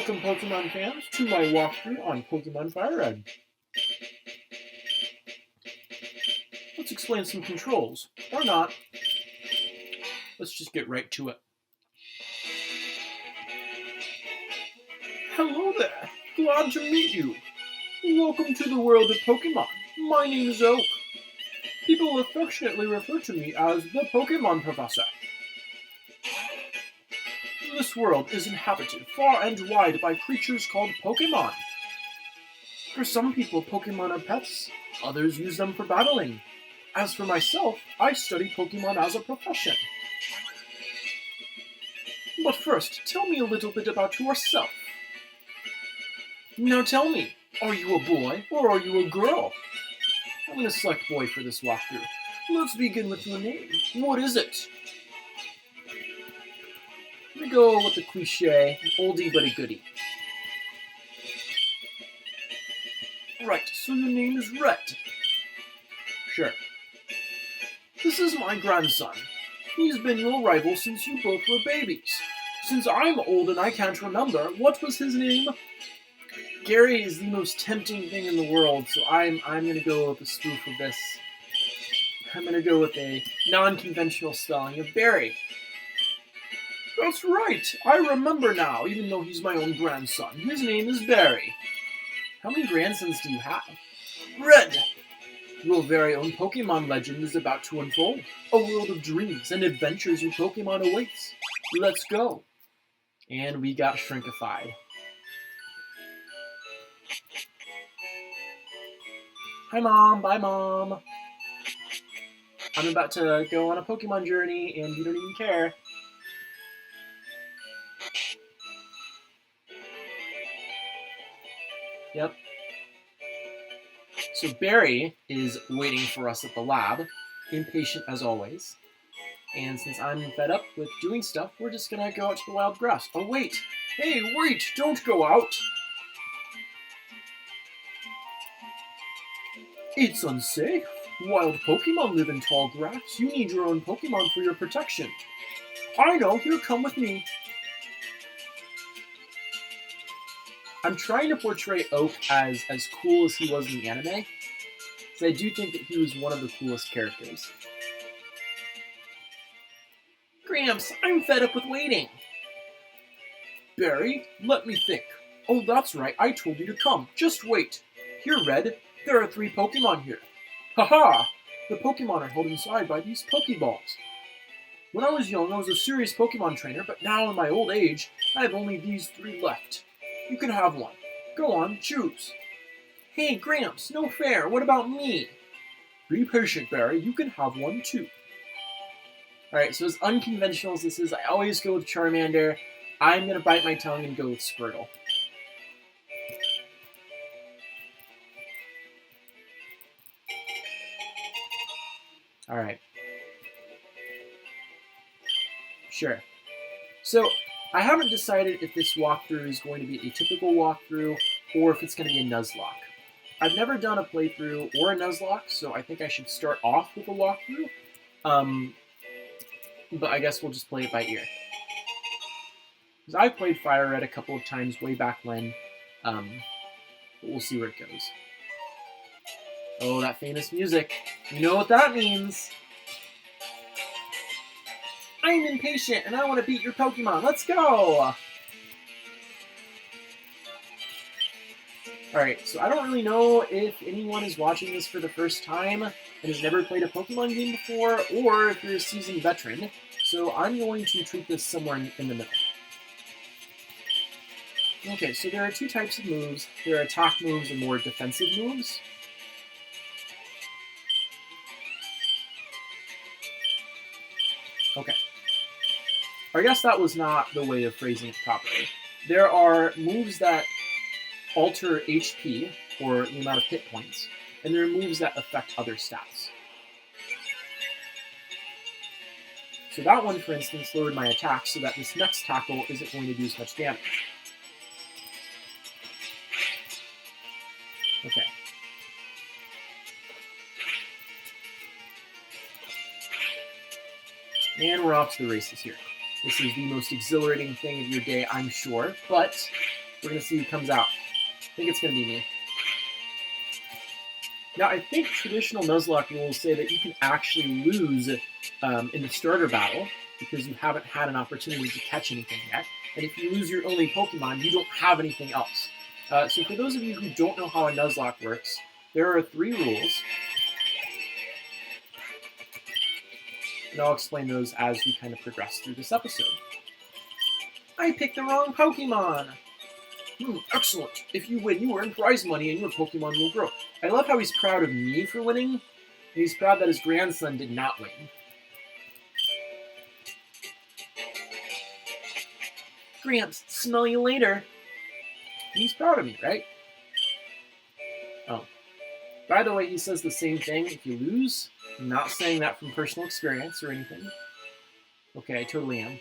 Welcome, Pokemon fans, to my walkthrough on Pokemon FireRed. Let's explain some controls, or not. Let's just get right to it. Hello there, glad to meet you. Welcome to the world of Pokemon. My name is Oak. People affectionately refer to me as the Pokemon Professor. This world is inhabited far and wide by creatures called Pokemon. For some people, Pokemon are pets. Others use them for battling. As for myself, I study Pokemon as a profession. But first, tell me a little bit about yourself. Now tell me, are you a boy or are you a girl? I'm going to select boy for this walkthrough. Let's begin with your name. What is it? I'm going to go with the cliche, oldie but a goodie. Right, so your name is Red. Sure. This is my grandson. He's been your rival since you both were babies. Since I'm old and I can't remember, what was his name? Gary is the most tempting thing in the world, so I'm going to go with a spoof of this. I'm going to go with a non-conventional spelling of Barry. That's right, I remember now, even though he's my own grandson. His name is Barry. How many grandsons do you have? Red! Your very own Pokemon legend is about to unfold. A world of dreams and adventures with Pokemon awaits. Let's go. And we got shrinkified. Hi, Mom. Bye, Mom. I'm about to go on a Pokemon journey, and you don't even care. Yep. So Barry is waiting for us at the lab, impatient as always. And since I'm fed up with doing stuff, we're just gonna go out to the wild grass. Oh, wait! Hey, wait! Don't go out! It's unsafe. Wild Pokemon live in tall grass. You need your own Pokemon for your protection. I know, here, come with me. I'm trying to portray Oak as cool as he was in the anime, because I do think that he was one of the coolest characters. Gramps, I'm fed up with waiting. Barry, let me think. Oh, that's right, I told you to come. Just wait. Here, Red, there are 3 Pokemon here. Haha! The Pokemon are held inside by these Pokeballs. When I was young, I was a serious Pokemon trainer, but now in my old age, I have only these 3 left. You can have one. Go on, choose. Hey, Gramps, no fair. What about me? Be patient, Barry. You can have one, too. Alright, so as unconventional as this is, I always go with Charmander. I'm going to bite my tongue and go with Squirtle. Alright. Sure. So, I haven't decided if this walkthrough is going to be a typical walkthrough or if it's going to be a Nuzlocke. I've never done a playthrough or a Nuzlocke, so I think I should start off with a walkthrough. But I guess we'll just play it by ear. Because I played FireRed a couple of times way back when, but we'll see where it goes. Oh, that famous music. You know what that means. I'm impatient and I want to beat your Pokemon. Let's go! Alright, so I don't really know if anyone is watching this for the first time and has never played a Pokemon game before, or if you're a seasoned veteran, so I'm going to treat this somewhere in the middle. Okay, so there are 2 types of moves. There are attack moves and more defensive moves. Okay. I guess that was not the way of phrasing it properly. There are moves that alter HP, or the amount of hit points, and there are moves that affect other stats. So that one, for instance, lowered my attack so that this next tackle isn't going to do as much damage. Okay. And we're off to the races here. This is the most exhilarating thing of your day, I'm sure, but We're going to see who comes out. I think it's going to be me. Now, I think traditional Nuzlocke rules say that you can actually lose in the starter battle because you haven't had an opportunity to catch anything yet. And if you lose your only Pokemon, you don't have anything else. So for those of you who don't know how a Nuzlocke works, there are 3 rules. And I'll explain those as we kind of progress through this episode. I picked the wrong Pokemon! Excellent. If you win, you earn prize money and your Pokemon will grow. I love how he's proud of me for winning, and he's proud that his grandson did not win. Gramps, smell you later. He's proud of me, right? Oh. By the way, he says the same thing if you lose. I'm not saying that from personal experience or anything. Okay, I totally am.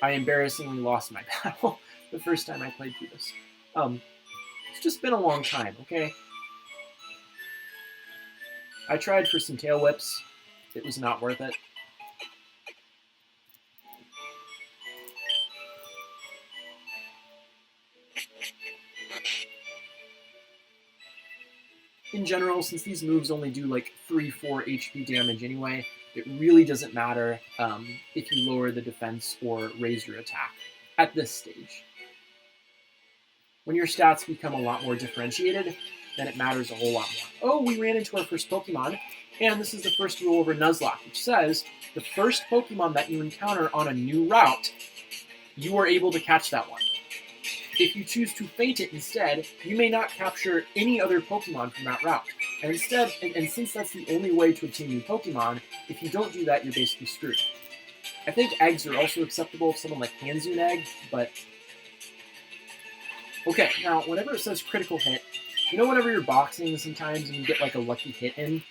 I embarrassingly lost my battle the first time I played through this. It's just been a long time, okay? I tried for some tail whips. It was not worth it. In general, since these moves only do like 3-4 HP damage anyway, it really doesn't matter if you lower the defense or raise your attack at this stage. When your stats become a lot more differentiated, then it matters a whole lot more. Oh, we ran into our first Pokemon, and this is the first rule over Nuzlocke, which says the first Pokemon that you encounter on a new route, you are able to catch that one. If you choose to faint it instead, you may not capture any other Pokemon from that route. And instead, and since that's the only way to obtain new Pokemon, if you don't do that, you're basically screwed. I think eggs are also acceptable if someone like hands you an egg, but... Okay, now, whenever it says critical hit, you know whenever you're boxing sometimes and you get like a lucky hit in?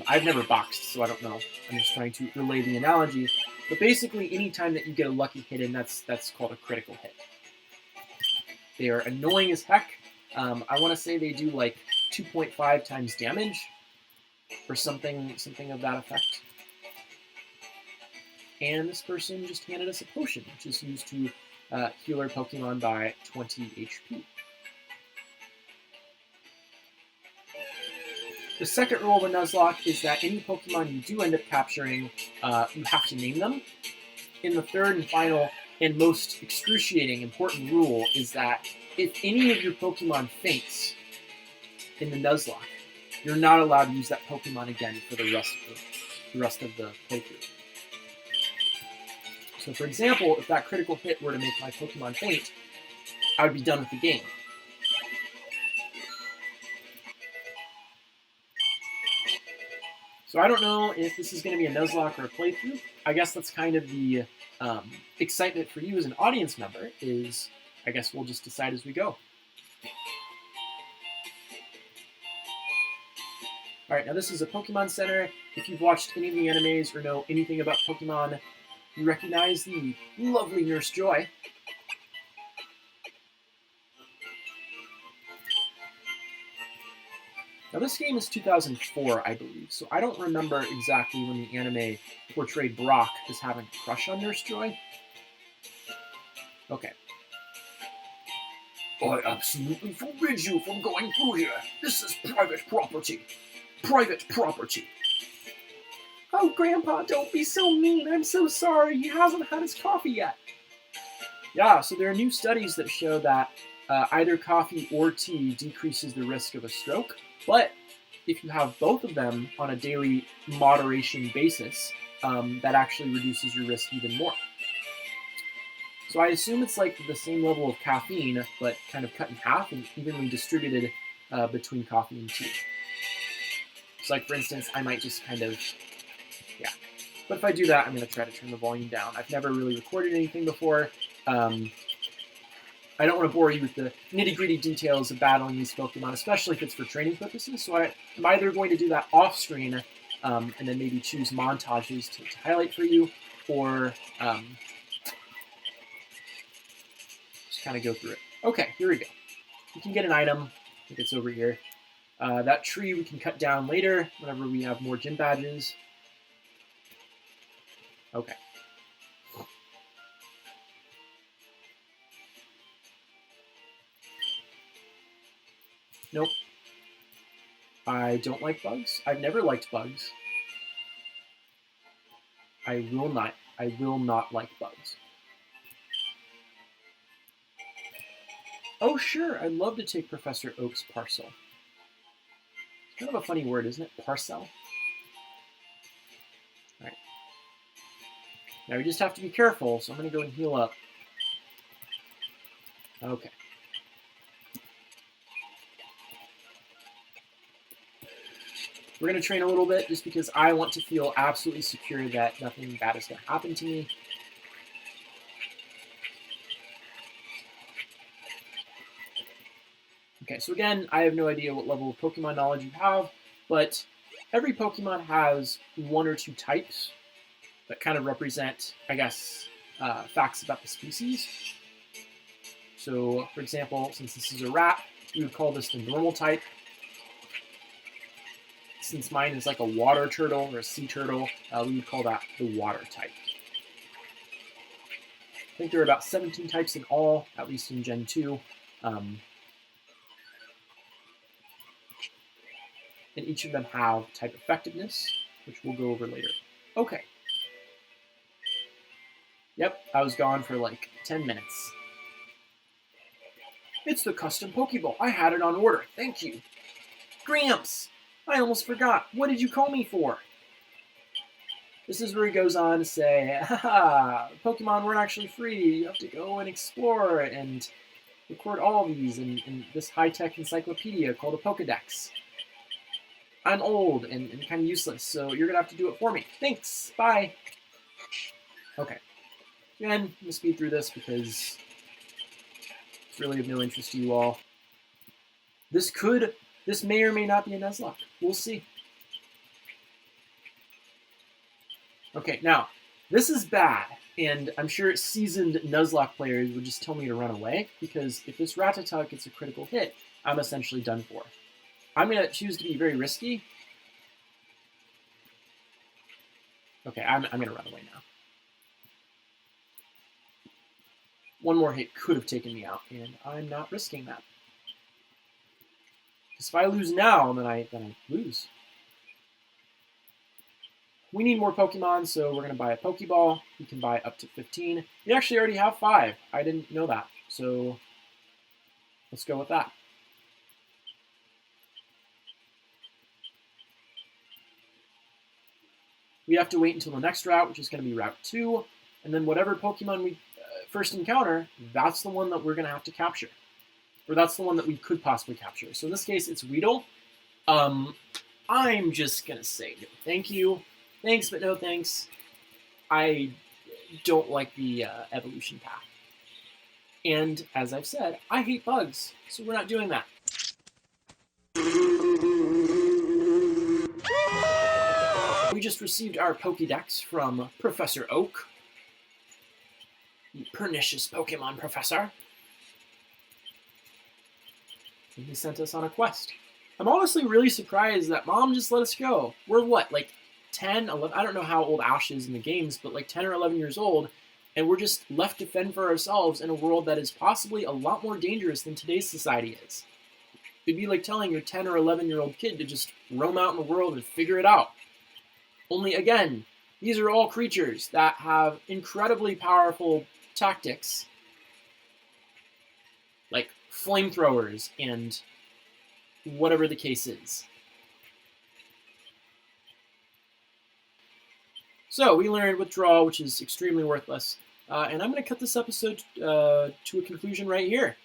I've never boxed, so I don't know. I'm just trying to relay the analogy. But basically, any time that you get a lucky hit in, that's called a critical hit. They are annoying as heck. I want to say they do like 2.5 times damage, or something of that effect. And this person just handed us a potion, which is used to heal our Pokemon by 20 HP. The second rule of a Nuzlocke is that any Pokemon you do end up capturing, you have to name them. And the third and final and most excruciating important rule is that if any of your Pokemon faints in the Nuzlocke, you're not allowed to use that Pokemon again for the rest of the playthrough. So for example, if that critical hit were to make my Pokemon faint, I would be done with the game. So I don't know if this is going to be a Nuzlocke or a playthrough. I guess that's kind of the excitement for you as an audience member is, I guess we'll just decide as we go. Alright, now this is a Pokemon Center. If you've watched any of the animes or know anything about Pokemon, you recognize the lovely Nurse Joy. Now this game is 2004, I believe, so I don't remember exactly when the anime portrayed Brock as having a crush on Nurse Joy. Okay. I absolutely forbid you from going through here. This is private property. Private property. Oh, Grandpa, don't be so mean. I'm so sorry. He hasn't had his coffee yet. Yeah, so there are new studies that show that either coffee or tea decreases the risk of a stroke. But if you have both of them on a daily moderation basis, that actually reduces your risk even more. So I assume it's like the same level of caffeine, but kind of cut in half and evenly distributed between coffee and tea. So like, for instance, I might just kind of, yeah. But if I do that, I'm going to try to turn the volume down. I've never really recorded anything before. I don't want to bore you with the nitty-gritty details of battling these Pokemon, especially if it's for training purposes. So I'm either going to do that off-screen and then maybe choose montages to highlight for you, or just kind of go through it. Okay, here we go. We can get an item. I think it's over here. That tree we can cut down later whenever we have more gym badges. Okay. Nope. I don't like bugs. I've never liked bugs. I will not like bugs. Oh, sure. I'd love to take Professor Oak's parcel. It's kind of a funny word, isn't it? Parcel. All right. Now we just have to be careful, so I'm going to go and heal up. Okay. We're going to train a little bit just because I want to feel absolutely secure that nothing bad is going to happen to me. Okay, so again, I have no idea what level of Pokemon knowledge you have, but every Pokemon has one or two types that kind of represent, I guess, facts about the species. So, for example, since this is a rat, we would call this the normal type. Since mine is like a water turtle or a sea turtle, we would call that the water type. I think there are about 17 types in all, at least in Gen 2. And each of them have type effectiveness, which we'll go over later. Okay. Yep, I was gone for like 10 minutes. It's the custom Pokeball. I had it on order. Thank you. Gramps! I almost forgot. What did you call me for? This is where he goes on to say, haha, Pokemon weren't actually free. You have to go and explore and record all of these in this high-tech encyclopedia called a Pokedex. I'm old and kind of useless, so you're going to have to do it for me. Thanks. Bye. Okay. Again, I'm going to speed through this because it's really of no interest to you all. This may or may not be a Nuzlocke. We'll see. Okay, now, this is bad, and I'm sure seasoned Nuzlocke players would just tell me to run away, because if this Rattata gets a critical hit, I'm essentially done for. I'm going to choose to be very risky. Okay, I'm going to run away now. One more hit could have taken me out, and I'm not risking that. Because if I lose now, then I lose. We need more Pokemon, so we're going to buy a Pokeball. You can buy up to 15. We actually already have 5. I didn't know that, so let's go with that. We have to wait until the next route, which is going to be Route 2, and then whatever Pokemon we first encounter, that's the one that we're going to have to capture. Or that's the one that we could possibly capture. So in this case, it's Weedle. I'm just going to say no thank you. Thanks, but no thanks. I don't like the evolution path. And, as I've said, I hate bugs, so we're not doing that. We just received our Pokédex from Professor Oak. You pernicious Pokemon professor. And he sent us on a quest. I'm honestly really surprised that Mom just let us go. We're what, like 10, 11? I don't know how old Ash is in the games, but like 10 or 11 years old, and we're just left to fend for ourselves in a world that is possibly a lot more dangerous than today's society is. It'd be like telling your 10 or 11-year-old kid to just roam out in the world and figure it out. Only, again, these are all creatures that have incredibly powerful tactics, like flamethrowers and whatever the case is. So we learned Withdraw, which is extremely worthless. And I'm going to cut this episode to a conclusion right here.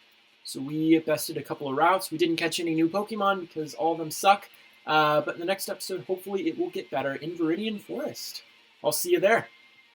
So we bested a couple of routes. We didn't catch any new Pokemon because all of them suck. But in the next episode, hopefully it will get better in Viridian Forest. I'll see you there.